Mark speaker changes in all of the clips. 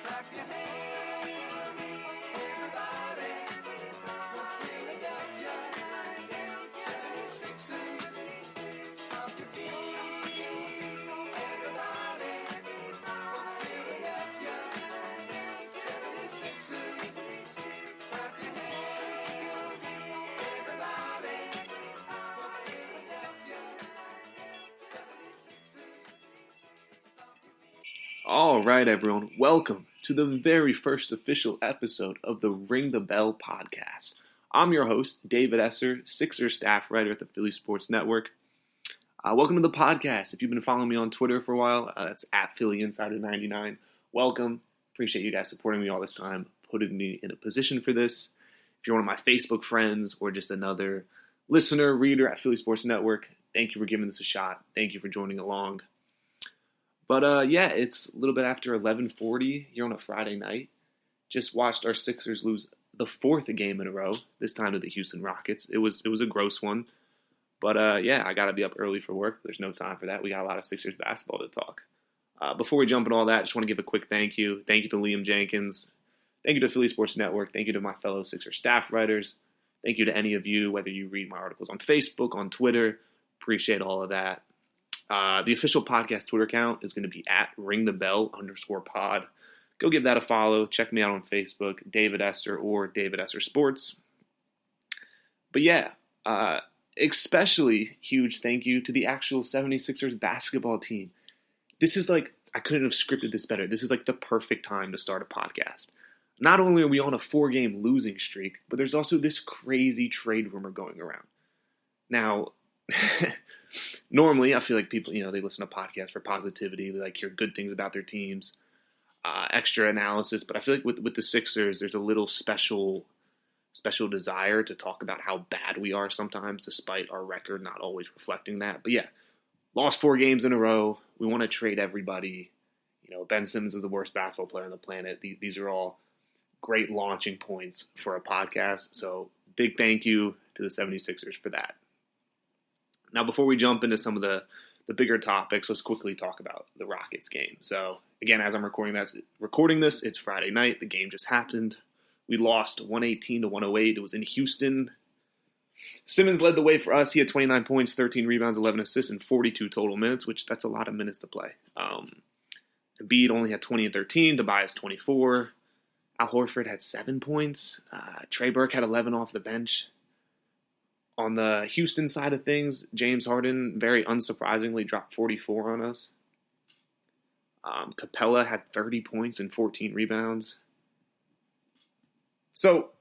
Speaker 1: Clap your hands, everybody, for Philadelphia 76ers. Stomp your feet, everybody, for Philadelphia 76ers. Clap your hands, everybody, for Philadelphia 76ers. Stomp your feet.
Speaker 2: All right, everyone. Welcome to the very first official episode of the Ring the Bell podcast. I'm your host, David Esser, Sixers staff writer at the Philly Sports Network. Welcome to the podcast. If you've been following me on Twitter for a while, that's at PhillyInsider99. Welcome. Appreciate you guys supporting me all this time, putting me in a position for this. If you're one of my Facebook friends or just another listener, reader at Philly Sports Network, thank you for giving this a shot. Thank you for joining along. But yeah, it's a little bit after 11:40 here on a Friday night. Just watched our Sixers lose the fourth game in a row, this time to the Houston Rockets. It was a gross one. But yeah, I got to be up early for work. There's no time for that. We got a lot of Sixers basketball to talk. Before we jump into all that, I just want to give a quick thank you. Thank you to Liam Jenkins. Thank you to Philly Sports Network. Thank you to my fellow Sixers staff writers. Thank you to any of you, whether you read my articles on Facebook, on Twitter. Appreciate all of that. The official podcast Twitter account is going to be at @ringthebell_pod. Go give that a follow. Check me out on Facebook, David Esser or David Esser Sports. But yeah, especially huge thank you to the actual 76ers basketball team. This is like, I couldn't have scripted this better. This is like the perfect time to start a podcast. Not only are we on a 4-game losing streak, but there's also this crazy trade rumor going around. Now, normally, I feel like people, they listen to podcasts for positivity. They like hear good things about their teams, extra analysis. But I feel like with the Sixers, there's a little special desire to talk about how bad we are sometimes, despite our record not always reflecting that. But yeah, lost 4 games in a row. We want to trade everybody. Ben Simmons is the worst basketball player on the planet. These are all great launching points for a podcast. So big thank you to the 76ers for that. Now, before we jump into some of the bigger topics, let's quickly talk about the Rockets game. So, again, as I'm recording this, it's Friday night. The game just happened. We lost 118-108. It was in Houston. Simmons led the way for us. He had 29 points, 13 rebounds, 11 assists, and 42 total minutes, which that's a lot of minutes to play. Embiid only had 20 and 13. Tobias 24. Al Horford had 7 points. Trey Burke had 11 off the bench. On the Houston side of things, James Harden, very unsurprisingly, dropped 44 on us. Capella had 30 points and 14 rebounds. So,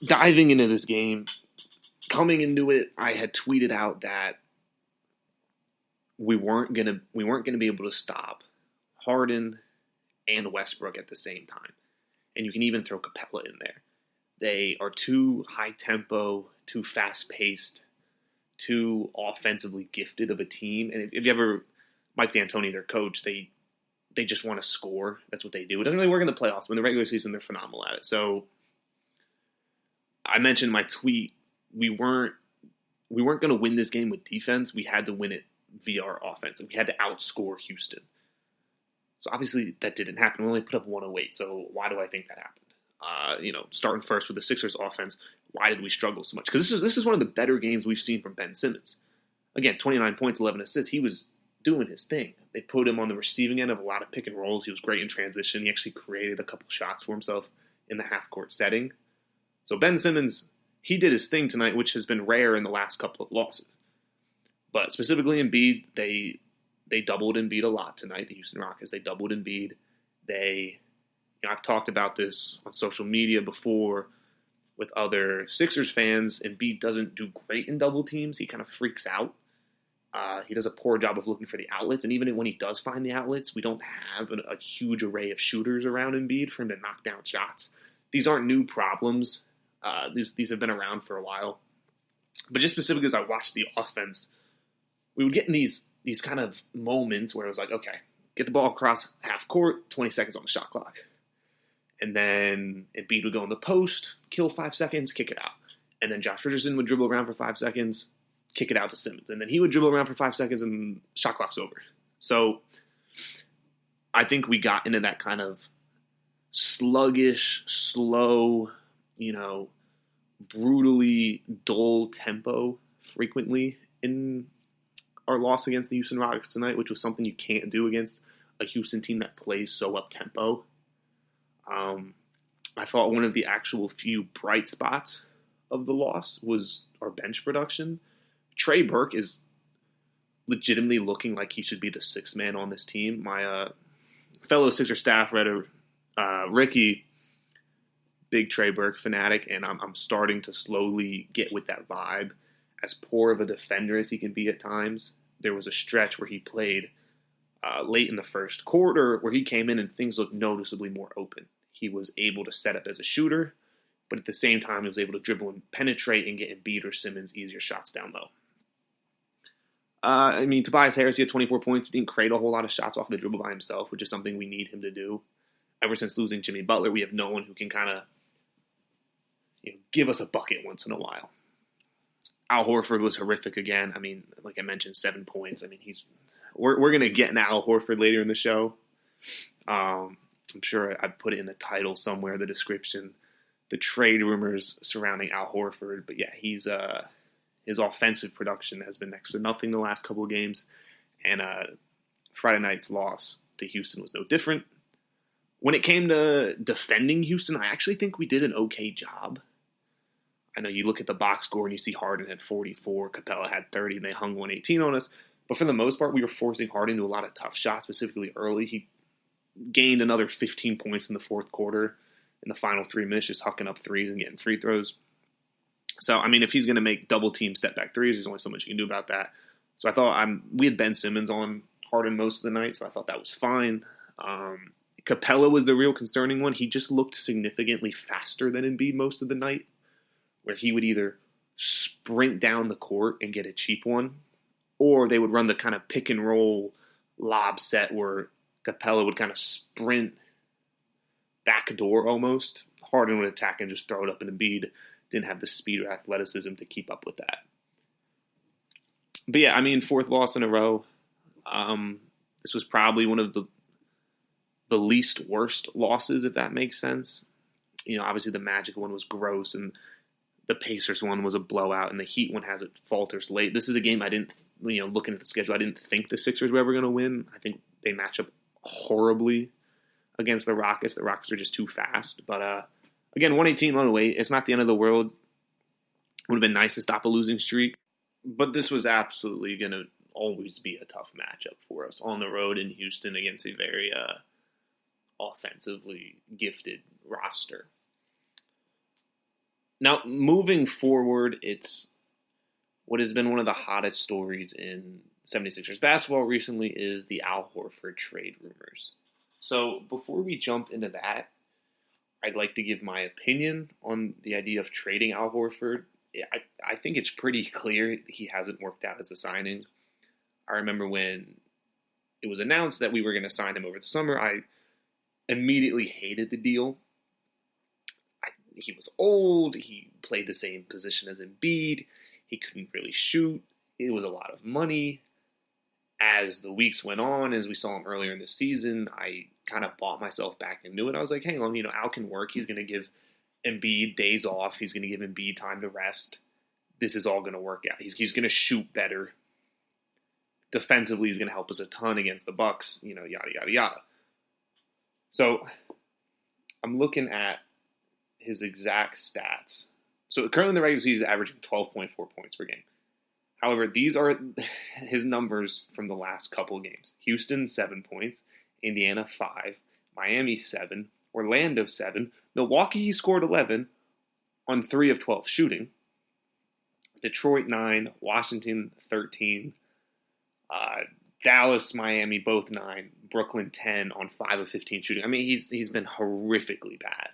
Speaker 2: diving into this game, coming into it, I had tweeted out that we weren't gonna be able to stop Harden and Westbrook at the same time, and you can even throw Capella in there. They are too high-tempo, too fast-paced, too offensively gifted of a team. And if you ever, Mike D'Antoni, their coach, they just want to score. That's what they do. It doesn't really work in the playoffs, but in the regular season, they're phenomenal at it. So I mentioned in my tweet, we weren't going to win this game with defense. We had to win it via our offense, and we had to outscore Houston. So obviously that didn't happen. We only put up 108. So why do I think that happened? Starting first with the Sixers offense, why did we struggle so much? Because this is one of the better games we've seen from Ben Simmons. Again, 29 points, 11 assists. He was doing his thing. They put him on the receiving end of a lot of pick and rolls. He was great in transition. He actually created a couple shots for himself in the half-court setting. So Ben Simmons, he did his thing tonight, which has been rare in the last couple of losses. But specifically Embiid, they doubled Embiid a lot tonight, the Houston Rockets. They doubled Embiid. I've talked about this on social media before with other Sixers fans. Embiid doesn't do great in double teams. He kind of freaks out. He does a poor job of looking for the outlets. And even when he does find the outlets, we don't have a huge array of shooters around Embiid for him to knock down shots. These aren't new problems. These have been around for a while. But just specifically as I watched the offense, we would get in these kind of moments where it was like, okay, get the ball across half court, 20 seconds on the shot clock. And then Embiid would go in the post, kill 5 seconds, kick it out. And then Josh Richardson would dribble around for 5 seconds, kick it out to Simmons. And then he would dribble around for 5 seconds and shot clock's over. So I think we got into that kind of sluggish, slow, brutally dull tempo frequently in our loss against the Houston Rockets tonight, which was something you can't do against a Houston team that plays so up-tempo. I thought one of the actual few bright spots of the loss was our bench production. Trey Burke is legitimately looking like he should be the sixth man on this team. My fellow Sixer staff writer, Ricky, big Trey Burke fanatic, and I'm starting to slowly get with that vibe. As poor of a defender as he can be at times, there was a stretch where he played late in the first quarter where he came in and things looked noticeably more open. He was able to set up as a shooter, but at the same time, he was able to dribble and penetrate and get Embiid or Simmons easier shots down low. Tobias Harris, he had 24 points. He didn't create a whole lot of shots off the dribble by himself, which is something we need him to do. Ever since losing Jimmy Butler, we have no one who can kind of give us a bucket once in a while. Al Horford was horrific again. Like I mentioned, 7 points. We're going to get into Al Horford later in the show. I'm sure I put it in the title somewhere, the description, the trade rumors surrounding Al Horford. But yeah, his offensive production has been next to nothing the last couple of games. And Friday night's loss to Houston was no different. When it came to defending Houston, I actually think we did an okay job. I know you look at the box score and you see Harden had 44, Capella had 30, and they hung 118 on us. But for the most part, we were forcing Harden to a lot of tough shots, specifically early. He gained another 15 points in the fourth quarter in the final 3 minutes, just hucking up threes and getting free throws. So, if he's going to make double-team step-back threes, there's only so much you can do about that. So I thought we had Ben Simmons on Harden most of the night, so I thought that was fine. Capella was the real concerning one. He just looked significantly faster than Embiid most of the night, where he would either sprint down the court and get a cheap one, or they would run the kind of pick-and-roll lob set where Capella would kind of sprint backdoor almost. Harden would attack and just throw it up, and Embiid didn't have the speed or athleticism to keep up with that. But yeah, fourth loss in a row. This was probably one of the least worst losses, if that makes sense. Obviously the Magic one was gross, and the Pacers one was a blowout, and the Heat one has it falters late. This is a game I didn't, looking at the schedule, I didn't think the Sixers were ever going to win. I think they match up horribly against the Rockets. The Rockets are just too fast. But again, 118, 108, it's not the end of the world. It would have been nice to stop a losing streak. But this was absolutely going to always be a tough matchup for us on the road in Houston against a very offensively gifted roster. Now, moving forward, it's what has been one of the hottest stories in 76ers basketball recently is the Al Horford trade rumors. So before we jump into that, I'd like to give my opinion on the idea of trading Al Horford. I think it's pretty clear he hasn't worked out as a signing. I remember when it was announced that we were going to sign him over the summer, I immediately hated the deal. He was old. He played the same position as Embiid. He couldn't really shoot. It was a lot of money. As the weeks went on, as we saw him earlier in the season, I kind of bought myself back into it. I was like, hang on, Al can work. He's going to give Embiid days off. He's going to give Embiid time to rest. This is all going to work out. He's going to shoot better. Defensively, he's going to help us a ton against the Bucks, yada, yada, yada. So I'm looking at his exact stats. So currently in the regular season, he's averaging 12.4 points per game. However, these are his numbers from the last couple of games. Houston, 7 points. Indiana, 5. Miami, 7. Orlando, 7. Milwaukee, he scored 11 on 3 of 12 shooting. Detroit, 9. Washington, 13. Dallas, Miami, both 9. Brooklyn, 10 on 5 of 15 shooting. He's been horrifically bad.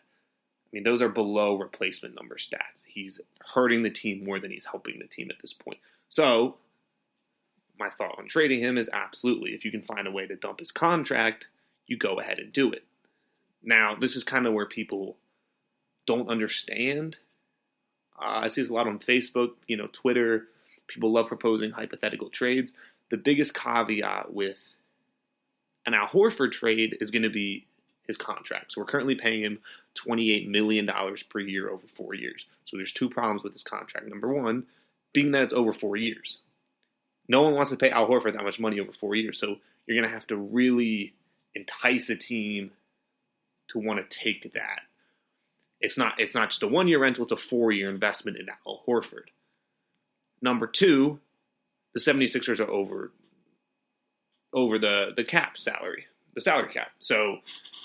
Speaker 2: Those are below replacement number stats. He's hurting the team more than he's helping the team at this point. So, my thought on trading him is absolutely, if you can find a way to dump his contract, you go ahead and do it. Now, this is kind of where people don't understand. I see this a lot on Facebook, Twitter. People love proposing hypothetical trades. The biggest caveat with an Al Horford trade is going to be his contract. So we're currently paying him $28 million per year over 4 years. So there's two problems with his contract. Number one, being that it's over 4 years. No one wants to pay Al Horford that much money over 4 years. So you're going to have to really entice a team to want to take that. It's not just a 1 year rental, it's a 4 year investment in Al Horford. Number two, the 76ers are over the cap salary, the salary cap. So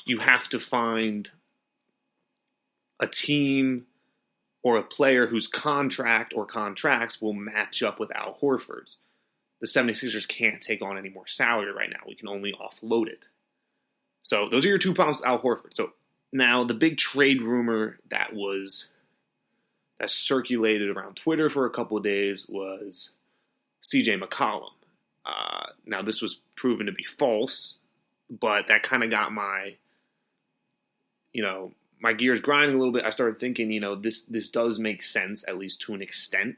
Speaker 2: you have to find a team or a player whose contract or contracts will match up with Al Horford's. The 76ers can't take on any more salary right now. We can only offload it. So those are your 2 problems with Al Horford. So now the big trade rumor that circulated around Twitter for a couple of days was CJ McCollum. Now this was proven to be false, but that kind of got my gears grinding a little bit. I started thinking, this does make sense, at least to an extent.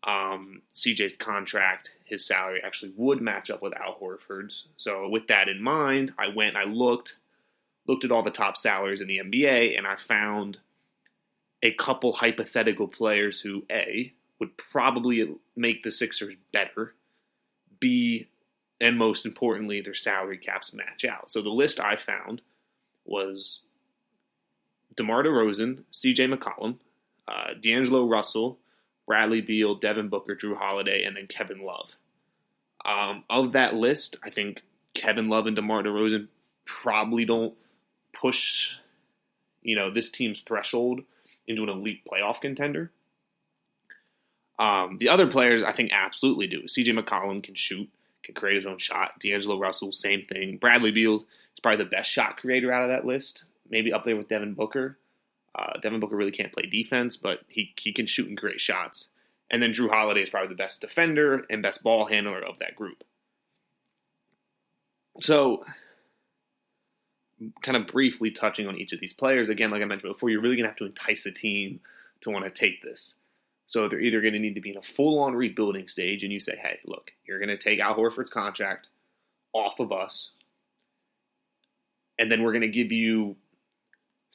Speaker 2: CJ's contract, his salary actually would match up with Al Horford's. So with that in mind, I looked at all the top salaries in the NBA, and I found a couple hypothetical players who, A, would probably make the Sixers better, B, and most importantly, their salary caps match out. So the list I found was DeMar DeRozan, CJ McCollum, D'Angelo Russell, Bradley Beal, Devin Booker, Drew Holiday, and then Kevin Love. Of that list, I think Kevin Love and DeMar DeRozan probably don't push, this team's threshold into an elite playoff contender. The other players, I think, absolutely do. CJ McCollum can shoot, can create his own shot. D'Angelo Russell, same thing. Bradley Beal is probably the best shot creator out of that list, maybe up there with Devin Booker. Devin Booker really can't play defense, but he can shoot and create shots. And then Drew Holiday is probably the best defender and best ball handler of that group. So, kind of briefly touching on each of these players, again, like I mentioned before, you're really going to have to entice a team to want to take this. So they're either going to need to be in a full-on rebuilding stage, and you say, hey, look, you're going to take Al Horford's contract off of us, and then we're going to give you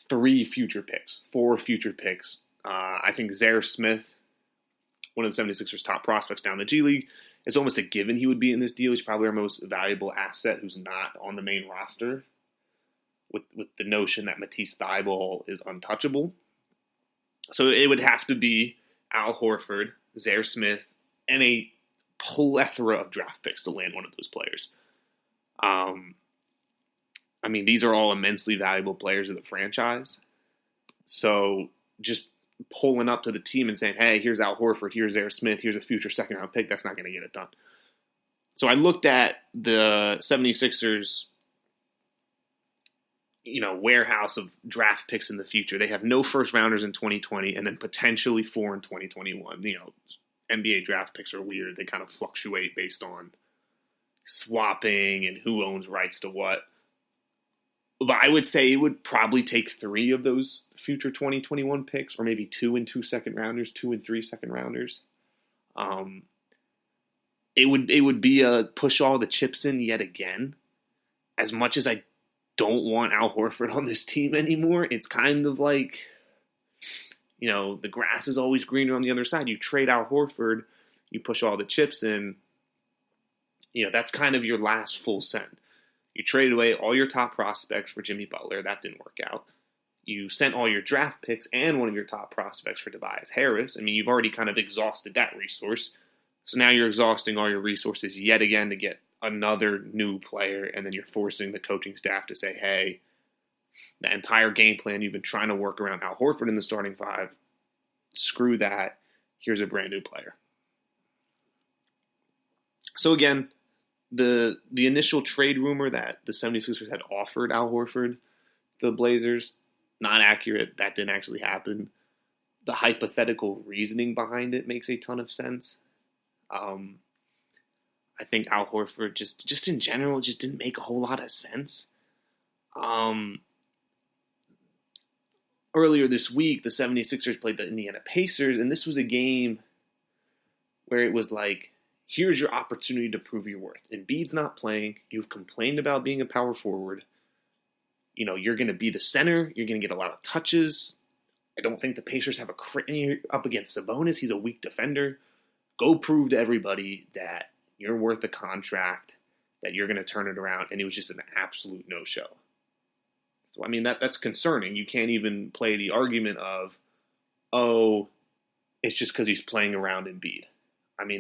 Speaker 2: 4 future picks. I think Zaire Smith, one of the 76ers' top prospects down the G League, it's almost a given he would be in this deal. He's probably our most valuable asset who's not on the main roster, with the notion that Matisse Thybulle is untouchable. So it would have to be Al Horford, Zaire Smith, and a plethora of draft picks to land one of those players. These are all immensely valuable players of the franchise. So just pulling up to the team and saying, hey, here's Al Horford, here's Zaire Smith, here's a future second-round pick, that's not going to get it done. So I looked at the 76ers, warehouse of draft picks in the future. They have no first-rounders in 2020 and then potentially 4 in 2021. NBA draft picks are weird. They kind of fluctuate based on swapping and who owns rights to what. But I would say it would probably take 3 of those future 2021 picks, or maybe 2 and 2 second-rounders, 2 and 3 second-rounders. It would be a push all the chips in yet again. As much as I don't want Al Horford on this team anymore, it's kind of like, the grass is always greener on the other side. You trade Al Horford, you push all the chips in, that's kind of your last full send. You traded away all your top prospects for Jimmy Butler. That didn't work out. You sent all your draft picks and one of your top prospects for Tobias Harris. You've already kind of exhausted that resource. So now you're exhausting all your resources yet again to get another new player, and then you're forcing the coaching staff to say, hey, the entire game plan you've been trying to work around Al Horford in the starting 5, screw that. Here's a brand new player. So again, the initial trade rumor that the 76ers had offered Al Horford, the Blazers, not accurate. That didn't actually happen. The hypothetical reasoning behind it makes a ton of sense. I think Al Horford just in general just didn't make a whole lot of sense. Earlier this week, the 76ers played the Indiana Pacers, and this was a game where it was like, here's your opportunity to prove your worth. Embiid's not playing. You've complained about being a power forward. You're going to be the center. You're going to get a lot of touches. I don't think the Pacers have a crit up against Sabonis. He's a weak defender. Go prove to everybody that you're worth the contract, that you're going to turn it around. And it was just an absolute no-show. So, that's concerning. You can't even play the argument of, oh, it's just because he's playing around Embiid.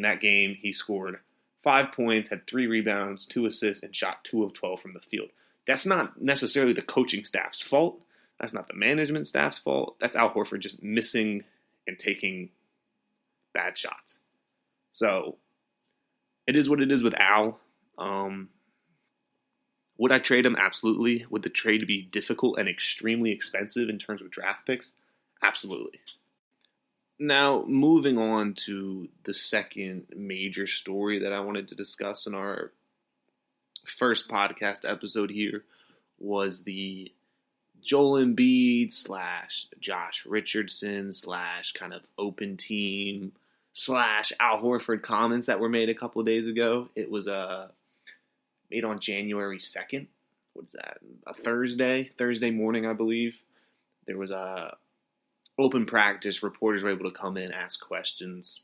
Speaker 2: That game, he scored 5 points, had 3 rebounds, 2 assists, and shot 2 of 12 from the field. That's not necessarily the coaching staff's fault. That's not the management staff's fault. That's Al Horford just missing and taking bad shots. So, it is what it is with Al. Would I trade him? Absolutely. Would the trade be difficult and extremely expensive in terms of draft picks? Absolutely. Now, moving on to the second major story that I wanted to discuss in our first podcast episode here was the Joel Embiid / Josh Richardson / kind of open team / Al Horford comments that were made a couple of days ago. It was made on January 2nd. What is that? A Thursday morning, I believe. There was a open practice. Reporters were able to come in, ask questions.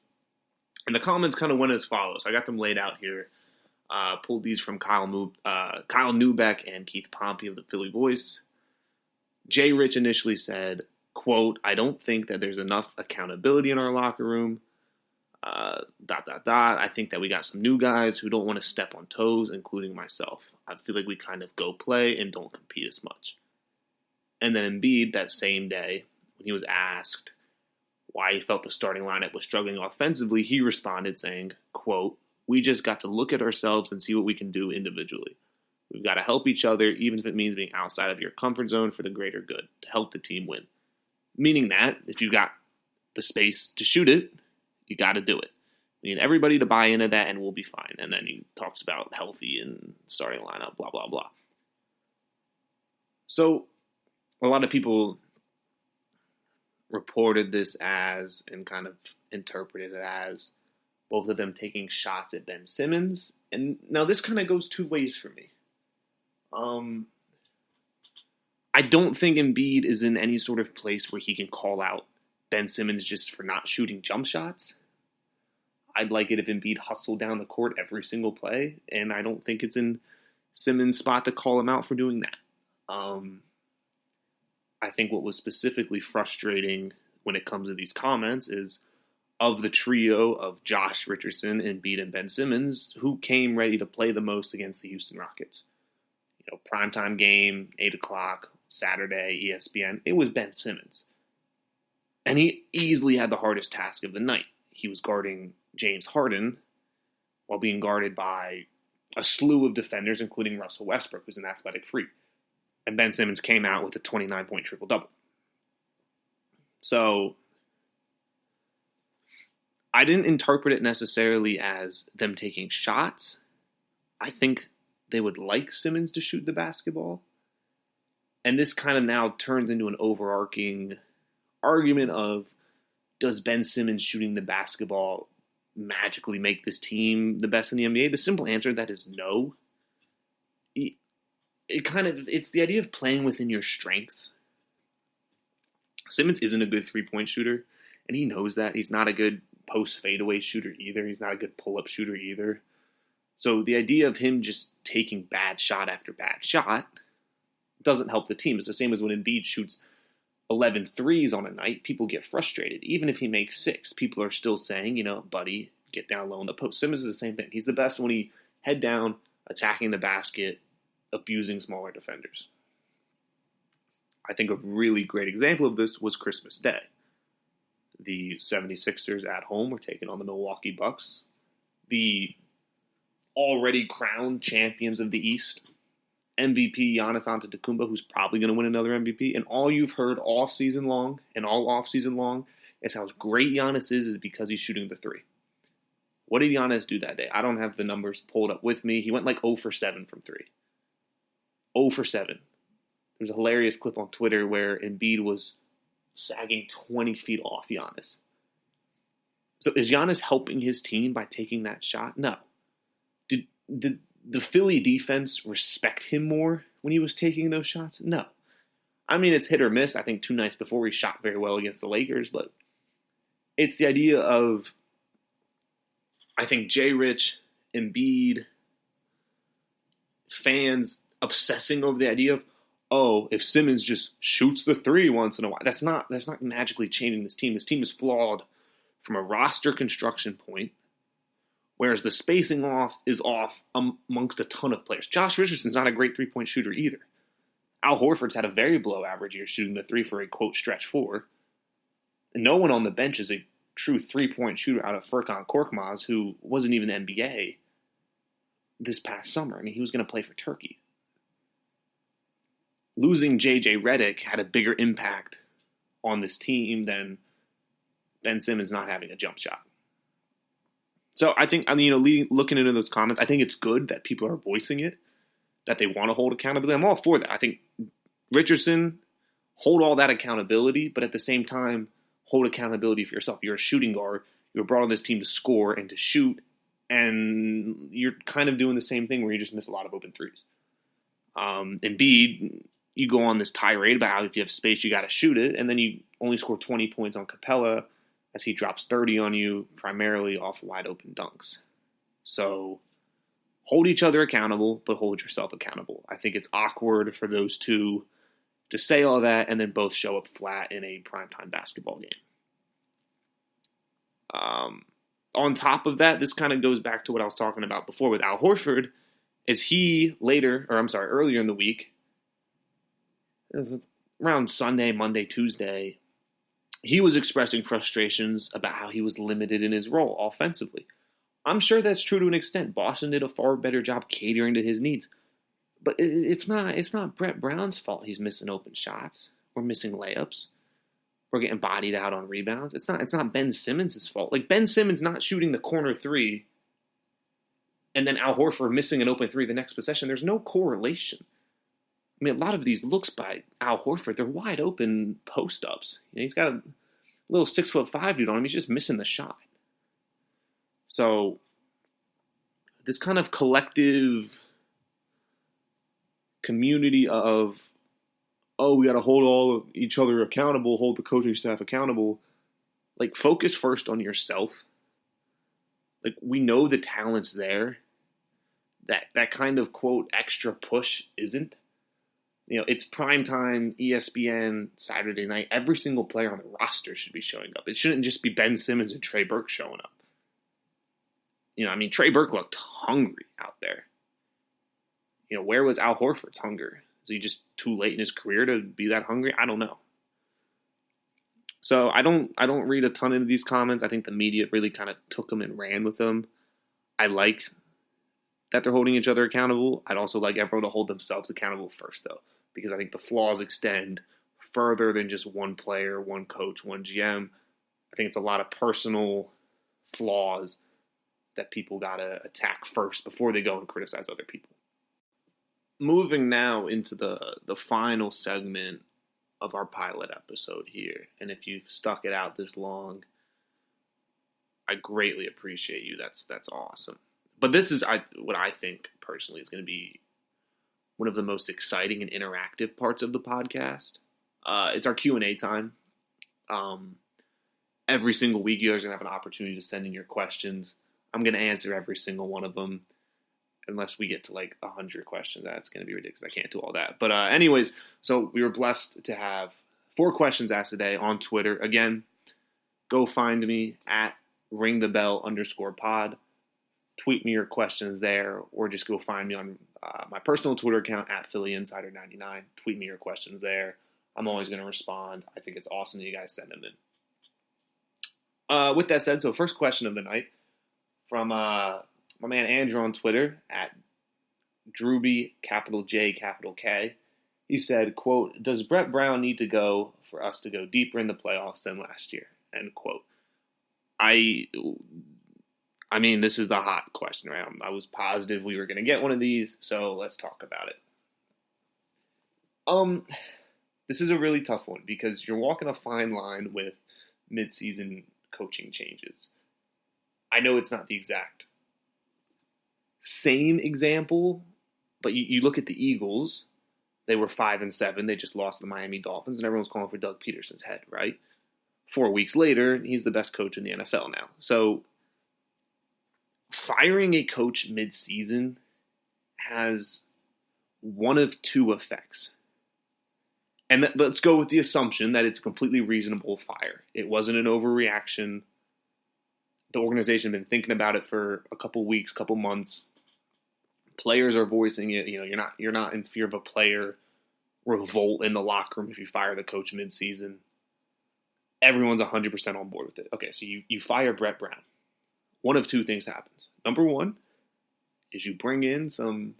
Speaker 2: And the comments kind of went as follows. I got them laid out here. Pulled these from Kyle Neubeck and Keith Pompey of the Philly Voice. Jay Rich initially said, quote, "I don't think that there's enough accountability in our locker room. ... I think that we got some new guys who don't want to step on toes, including myself. I feel like we kind of go play and don't compete as much." And then Embiid, that same day, when he was asked why he felt the starting lineup was struggling offensively, he responded saying, quote, "We just got to look at ourselves and see what we can do individually. We've got to help each other, even if it means being outside of your comfort zone for the greater good, to help the team win." Meaning that if you got the space to shoot it, you got to do it. We need everybody to buy into that and we'll be fine. And then he talks about healthy and starting lineup, blah, blah, blah. So a lot of people reported this as and kind of interpreted it as both of them taking shots at Ben Simmons. And now this kind of goes two ways for me. I don't think Embiid is in any sort of place where he can call out Ben Simmons just for not shooting jump shots. I'd like it if Embiid hustled down the court every single play, and I don't think it's in Simmons' spot to call him out for doing that. I think what was specifically frustrating when it comes to these comments is of the trio of Josh Richardson, Embiid, and Ben Simmons, who came ready to play the most against the Houston Rockets. Primetime game, 8 o'clock, Saturday, ESPN. It was Ben Simmons. And he easily had the hardest task of the night. He was guarding James Harden while being guarded by a slew of defenders, including Russell Westbrook, who's an athletic freak. And Ben Simmons came out with a 29-point triple-double. So I didn't interpret it necessarily as them taking shots. I think they would like Simmons to shoot the basketball. And this kind of now turns into an overarching argument of, does Ben Simmons shooting the basketball magically make this team the best in the NBA? The simple answer to that is no. It's the idea of playing within your strengths. Simmons isn't a good three-point shooter, and he knows that. He's not a good post fadeaway shooter either. He's not a good pull-up shooter either. So the idea of him just taking bad shot after bad shot doesn't help the team. It's the same as when Embiid shoots 11 threes on a night. People get frustrated. Even if he makes 6, people are still saying, buddy, get down low in the post. Simmons is the same thing. He's the best when he head down, attacking the basket, abusing smaller defenders. I think a really great example of this was Christmas Day. The 76ers at home were taking on the Milwaukee Bucks, the already crowned champions of the East. MVP Giannis Antetokounmpo, who's probably going to win another MVP. And all you've heard all season long and all offseason long is how great Giannis is because he's shooting the three. What did Giannis do that day? I don't have the numbers pulled up with me. He went like 0 for 7 from 3. 0 for 7. There's a hilarious clip on Twitter where Embiid was sagging 20 feet off Giannis. So is Giannis helping his team by taking that shot? No. Did the Philly defense respect him more when he was taking those shots? No. I mean, it's hit or miss. I think 2 nights before he shot very well against the Lakers, but it's the idea of, I think, Jay Rich, Embiid, fans obsessing over the idea of, oh, if Simmons just shoots the 3 once in a while. That's not magically changing this team. This team is flawed from a roster construction point, whereas the spacing is off amongst a ton of players. Josh Richardson's not a great 3-point shooter either. Al Horford's had a very below average year shooting the 3 for a, quote, stretch 4. And no one on the bench is a true 3-point shooter out of Furkan Korkmaz, who wasn't even NBA this past summer. I mean, he was going to play for Turkey. Losing J.J. Redick had a bigger impact on this team than Ben Simmons not having a jump shot. So I think, looking into those comments, I think it's good that people are voicing it, that they want to hold accountability. I'm all for that. I think Richardson, hold all that accountability, but at the same time, hold accountability for yourself. You're a shooting guard. You were brought on this team to score and to shoot, and you're kind of doing the same thing where you just miss a lot of open threes. Embiid, you go on this tirade about how if you have space, you got to shoot it, and then you only score 20 points on Capella as he drops 30 on you, primarily off wide open dunks. So hold each other accountable, but hold yourself accountable. I think it's awkward for those two to say all that and then both show up flat in a primetime basketball game. On top of that, this kind of goes back to what I was talking about before with Al Horford, is earlier in the week, it was around Sunday, Monday, Tuesday, he was expressing frustrations about how he was limited in his role offensively. I'm sure that's true to an extent. Boston did a far better job catering to his needs. But it's not Brett Brown's fault he's missing open shots or missing layups or getting bodied out on rebounds. It's not Ben Simmons' fault. Like, Ben Simmons not shooting the corner 3 and then Al Horford missing an open 3 the next possession, there's no correlation. I mean, a lot of these looks by Al Horford, they're wide open post-ups. He's got a little 6'5" dude on him. He's just missing the shot. So this kind of collective community of, oh, we got to hold all of each other accountable, hold the coaching staff accountable. Like, focus first on yourself. Like, we know the talent's there. That kind of, quote, extra push isn't. It's primetime, ESPN, Saturday night. Every single player on the roster should be showing up. It shouldn't just be Ben Simmons and Trey Burke showing up. Trey Burke looked hungry out there. Where was Al Horford's hunger? Is he just too late in his career to be that hungry? I don't know. So I don't read a ton into these comments. I think the media really kind of took them and ran with them. I like that they're holding each other accountable. I'd also like everyone to hold themselves accountable first, though, because I think the flaws extend further than just one player, one coach, one GM. I think it's a lot of personal flaws that people got to attack first before they go and criticize other people. Moving now into the final segment of our pilot episode here. And if you've stuck it out this long, I greatly appreciate you. That's awesome. But this is what I think personally is going to be one of the most exciting and interactive parts of the podcast. It's our Q&A time. Every single week, you guys are going to have an opportunity to send in your questions. I'm going to answer every single one of them. Unless we get to 100 questions. That's going to be ridiculous. I can't do all that. But anyways, so we were blessed to have 4 questions asked today on Twitter. Again, go find me at ringthebell_pod. Tweet me your questions there, or just go find me on my personal Twitter account at PhillyInsider99. Tweet me your questions there. I'm always going to respond. I think it's awesome that you guys send them in. With that said, so first question of the night from my man Andrew on Twitter at Drewby, capital J, capital K. He said, quote, "Does Brett Brown need to go for us to go deeper in the playoffs than last year?" End quote. I mean, this is the hot question, right? I was positive we were going to get one of these, so let's talk about it. This is a really tough one because you're walking a fine line with mid-season coaching changes. I know it's not the exact Same example, but you look at the Eagles. They were 5-7. They just lost to the Miami Dolphins, and everyone's calling for Doug Peterson's head, right? 4 weeks later, he's the best coach in the NFL now. So firing a coach mid-season has one of two effects. And let's go with the assumption that it's a completely reasonable fire. It wasn't an overreaction. The organization has been thinking about it for a couple weeks, couple months. Players are voicing it. You're not in fear of a player revolt in the locker room if you fire the coach mid-season. Everyone's 100% on board with it. Okay, so you fire Brett Brown. One of two things happens. Number one is you bring in some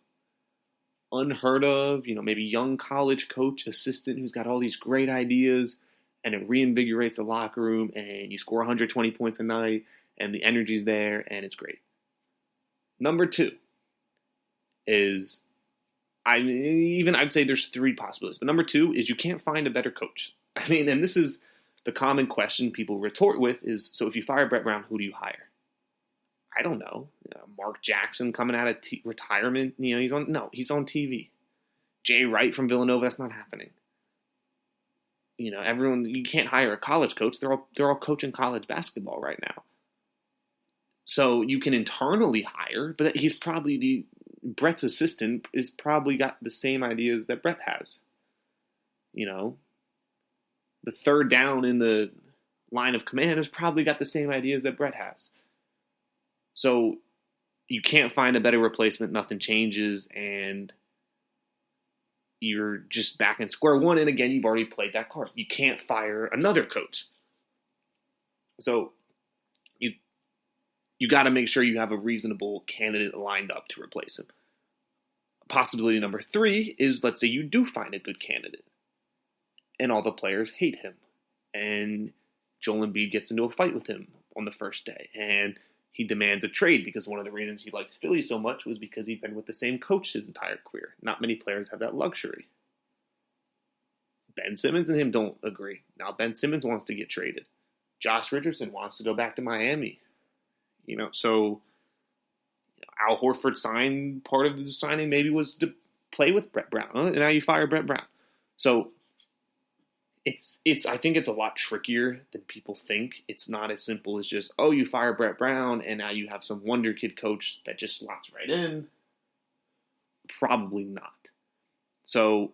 Speaker 2: unheard of, maybe young college coach assistant who's got all these great ideas, and it reinvigorates the locker room, and you score 120 points a night, and the energy's there, and it's great. Number two is, I'd say there's three possibilities, but number two is you can't find a better coach. And this is the common question people retort with is, so if you fire Brett Brown, who do you hire? I don't know. Mark Jackson coming out of retirement, he's on TV. Jay Wright from Villanova, that's not happening. Everyone, you can't hire a college coach. They're all coaching college basketball right now. So you can internally hire, but he's probably Brett's assistant is probably got the same ideas that Brett has. The third down in the line of command has probably got the same ideas that Brett has. So you can't find a better replacement. Nothing changes, and you're just back in square one. And again, you've already played that card. You can't fire another coach. So you got to make sure you have a reasonable candidate lined up to replace him. Possibility number three is, let's say you do find a good candidate, and all the players hate him, and Joel Embiid gets into a fight with him on the first day, and he demands a trade because one of the reasons he liked Philly so much was because he'd been with the same coach his entire career. Not many players have that luxury. Ben Simmons and him don't agree. Now Ben Simmons wants to get traded. Josh Richardson wants to go back to Miami. So Al Horford signed, part of the signing maybe was to play with Brett Brown. And now you fire Brett Brown. So I think it's a lot trickier than people think. It's not as simple as just, you fire Brett Brown and now you have some wonder kid coach that just slots right in. Probably not. So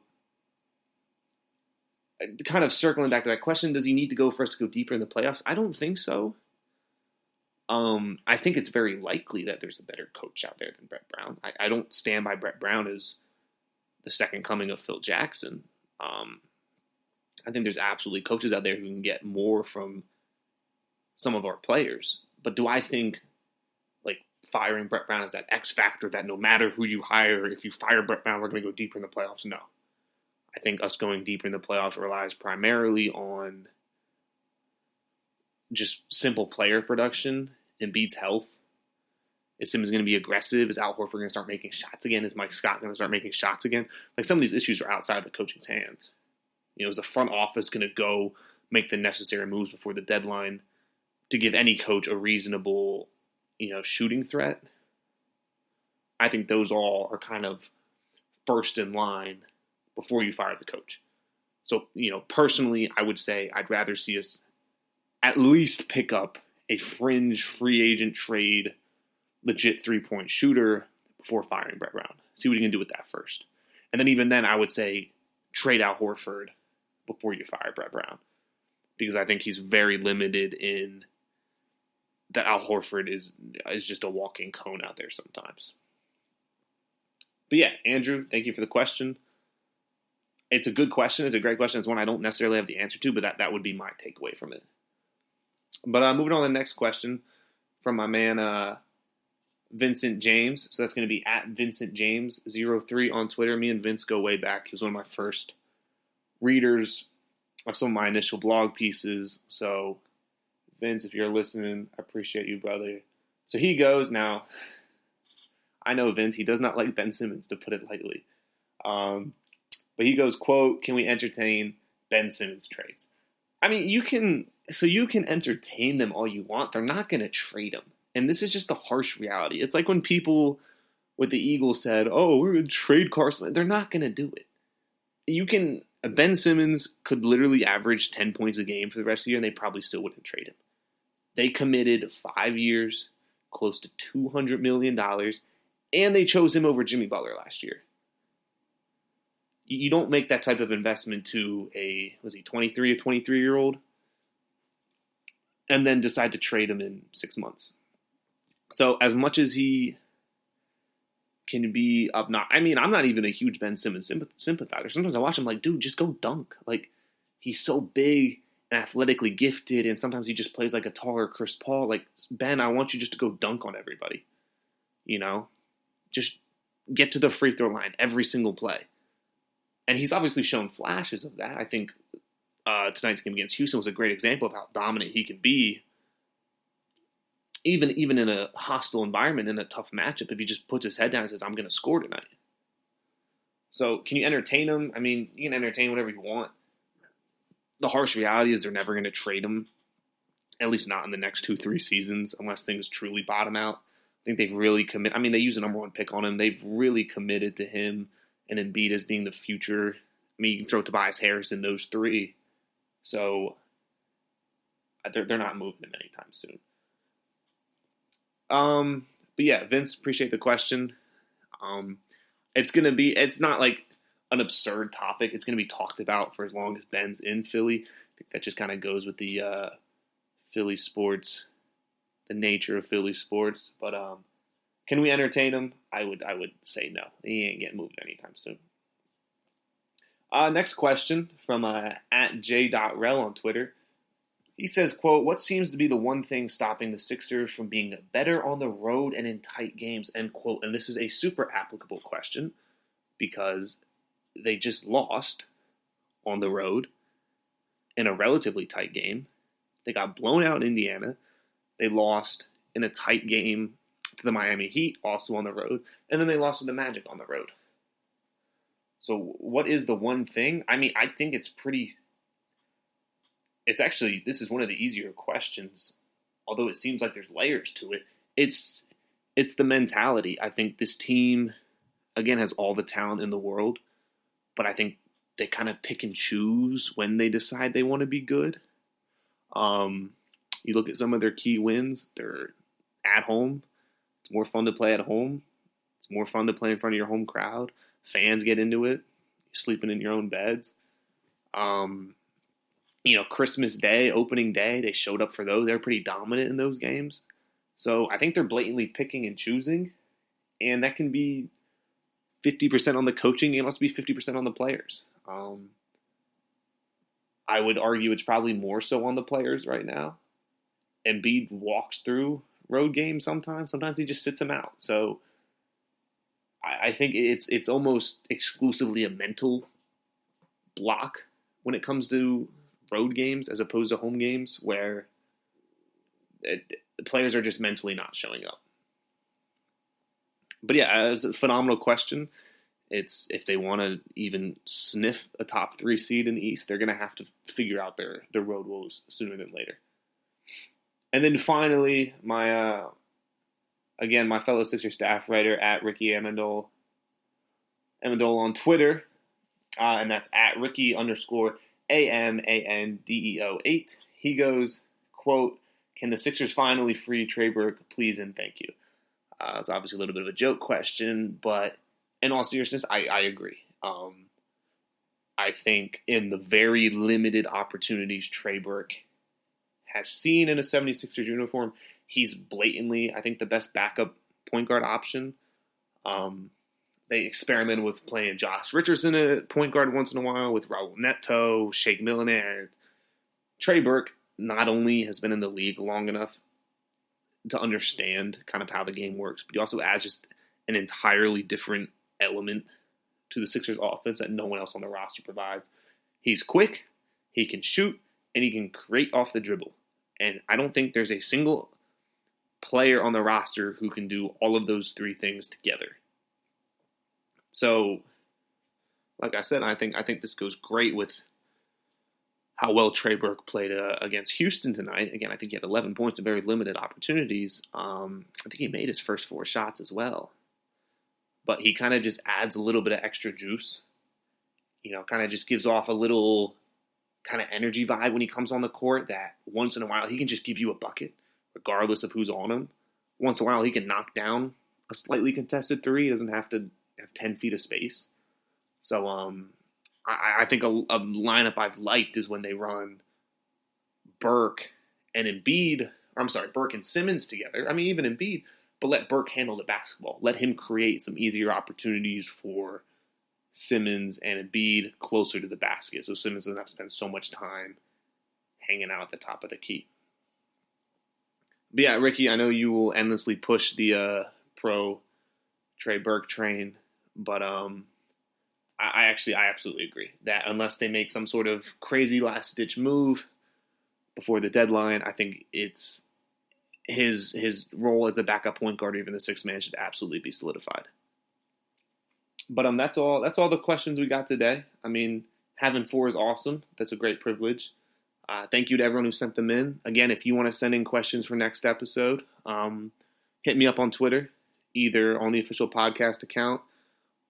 Speaker 2: kind of circling back to that question, does he need to go for us to go deeper in the playoffs? I don't think so. I think it's very likely that there's a better coach out there than Brett Brown. I don't stand by Brett Brown as the second coming of Phil Jackson. I think there's absolutely coaches out there who can get more from some of our players. But do I think firing Brett Brown is that X factor that no matter who you hire, if you fire Brett Brown, we're going to go deeper in the playoffs? No. I think us going deeper in the playoffs relies primarily on just simple player production. Embiid's health. Is Simmons going to be aggressive? Is Al Horford going to start making shots again? Is Mike Scott going to start making shots again? Some of these issues are outside of the coaching's hands. Is the front office going to go make the necessary moves before the deadline to give any coach a reasonable, shooting threat? I think those all are kind of first in line before you fire the coach. So, personally, I would say I'd rather see us at least pick up a fringe free agent trade, legit three-point shooter before firing Brett Brown. See what you can do with that first. And then even then, I would say trade Al Horford before you fire Brett Brown. Because I think he's very limited in that Al Horford is just a walking cone out there sometimes. But yeah, Andrew, thank you for the question. It's a good question. It's a great question. It's one I don't necessarily have the answer to, but that would be my takeaway from it. But moving on to the next question from my man Vincent James. So that's going to be at Vincent James 03 on Twitter. Me and Vince go way back. He was one of my first readers of some of my initial blog pieces. So Vince, if you're listening, I appreciate you, brother. So he goes, now, I know Vince, he does not like Ben Simmons, to put it lightly. But he goes, quote, "Can we entertain Ben Simmons trades?" You can entertain them all you want. They're not going to trade him. And this is just the harsh reality. It's like when people what the Eagles said, oh, we're going to trade Carson. They're not going to do it. Ben Simmons could literally average 10 points a game for the rest of the year, and they probably still wouldn't trade him. They committed 5 years, close to $200 million, and they chose him over Jimmy Butler last year. You don't make that type of investment to was he 23, a 23-year-old, and then decide to trade him in 6 months. So as much as he can be I'm not even a huge Ben Simmons sympathizer. Sometimes I watch him like, dude, just go dunk. Like, he's so big and athletically gifted, and sometimes he just plays like a taller Chris Paul. Like, Ben, I want you just to go dunk on everybody. Just get to the free throw line every single play. And he's obviously shown flashes of that. I think tonight's game against Houston was a great example of how dominant he can be, even in a hostile environment, in a tough matchup, if he just puts his head down and says, I'm going to score tonight. So can you entertain him? I mean, you can entertain whatever you want. The harsh reality is they're never going to trade him, at least not in the next 2-3 seasons, unless things truly bottom out. I think they've really committed. I mean, they use a number 1 pick on him. They've really committed to him and Embiid as being the future. I mean, you can throw Tobias Harris in those 3. So they're not moving him anytime soon. But yeah, Vince, appreciate the question. It's not like an absurd topic. It's going to be talked about for as long as Ben's in Philly. I think that just kind of goes with the Philly sports, the nature of Philly sports. But can we entertain him? I would say no. He ain't getting moved anytime soon. Next question from at j.rel on Twitter. He says, quote, what seems to be the one thing stopping the Sixers from being better on the road and in tight games, end quote. And this is a super applicable question because they just lost on the road in a relatively tight game. They got blown out in Indiana. They lost in a tight game to the Miami Heat, also on the road. And then they lost to the Magic on the road. So what is the one thing? I mean, I think this is one of the easier questions, although it seems like there's layers to it. It's the mentality. I think this team, again, has all the talent in the world, but I think they kind of pick and choose when they decide they want to be good. You look at some of their key wins, they're at home. It's more fun to play at home. It's more fun to play in front of your home crowd. Fans get into it. You're sleeping in your own beds. Christmas Day, opening day, they showed up for those. They're pretty dominant in those games. So I think they're blatantly picking and choosing, and that can be 50% on the coaching. It must be 50% on the players. I would argue it's probably more so on the players right now. Embiid walks through road games sometimes. Sometimes he just sits them out. So I think it's almost exclusively a mental block when it comes to road games as opposed to home games where the players are just mentally not showing up. But yeah, it's a phenomenal question. It's if they want to even sniff a top 3 seed in the East, they're going to have to figure out their road woes sooner than later. And then finally, my fellow Sixer staff writer at Ricky Amendola on Twitter, and that's at Ricky_AMANDEO8. He goes, quote, can the Sixers finally free Trey Burke, please and thank you? It's obviously a little bit of a joke question, but in all seriousness, I agree. I think in the very limited opportunities Trey Burke has seen in a 76ers uniform, he's blatantly, I think, the best backup point guard option. They experimented with playing Josh Richardson at point guard once in a while with Raul Neto, Shake Milton. Trey Burke not only has been in the league long enough to understand kind of how the game works, but he also adds just an entirely different element to the Sixers offense that no one else on the roster provides. He's quick, he can shoot, and he can create off the dribble. And I don't think there's a single player on the roster who can do all of those 3 things together. So, like I said, I think this goes great with how well Trey Burke played against Houston tonight. Again, I think he had 11 points in very limited opportunities. I think he made his first 4 shots as well. but he kind of just adds a little bit of extra juice. Kind of just gives off a little kind of energy vibe when he comes on the court that once in a while he can just give you a bucket, regardless of who's on him. Once in a while he can knock down a slightly contested three. He doesn't have to have 10 feet of space. So I think a lineup I've liked is when they run Burke and Simmons together. I mean, even Embiid, but let Burke handle the basketball. Let him create some easier opportunities for Simmons and Embiid closer to the basket, so Simmons doesn't have to spend so much time hanging out at the top of the key. But yeah, Ricky, I know you will endlessly push the pro Trey Burke train, but I absolutely agree that unless they make some sort of crazy last-ditch move before the deadline, I think it's his role as the backup point guard or even the sixth man should absolutely be solidified. But that's all the questions we got today. I mean, having 4 is awesome. That's a great privilege. Thank you to everyone who sent them in. Again, if you want to send in questions for next episode, hit me up on Twitter, either on the official podcast account,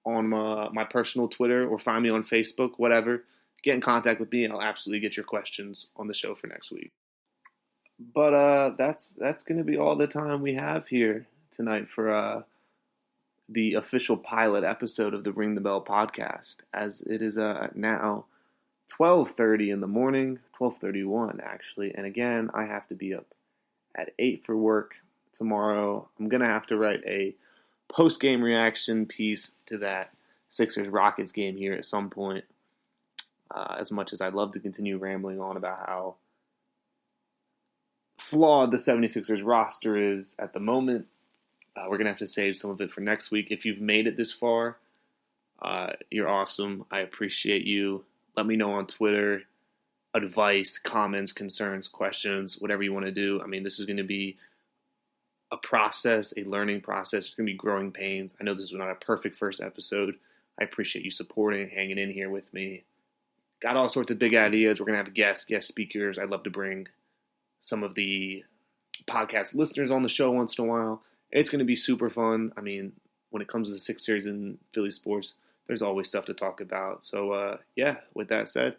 Speaker 2: on my personal Twitter, or find me on Facebook, whatever. Get in contact with me, and I'll absolutely get your questions on the show for next week. But that's going to be all the time we have here tonight for the official pilot episode of the Ring the Bell podcast, as it is now 12:30 in the morning, 12:31 actually, and again, I have to be up at 8 for work tomorrow. I'm going to have to write a post-game reaction piece to that Sixers-Rockets game here at some point, as much as I'd love to continue rambling on about how flawed the 76ers roster is at the moment. We're going to have to save some of it for next week. If you've made it this far, you're awesome. I appreciate you. Let me know on Twitter, advice, comments, concerns, questions, whatever you want to do. I mean, this is going to be a process, a learning process. It's going to be growing pains. I know this is not a perfect first episode. I appreciate you supporting, hanging in here with me. Got all sorts of big ideas. We're going to have guest speakers. I'd love to bring some of the podcast listeners on the show once in a while. It's going to be super fun. I mean, when it comes to the Sixers and Philly sports, there's always stuff to talk about. So, with that said,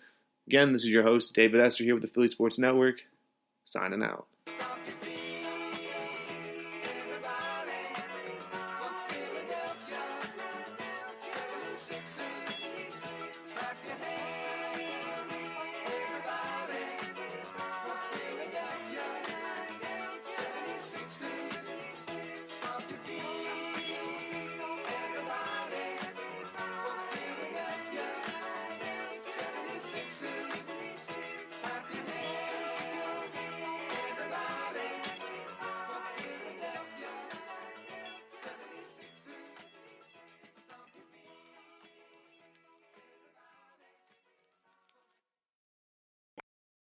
Speaker 2: again, this is your host, David Esser, here with the Philly Sports Network, signing out.
Speaker 1: Stomp your feet.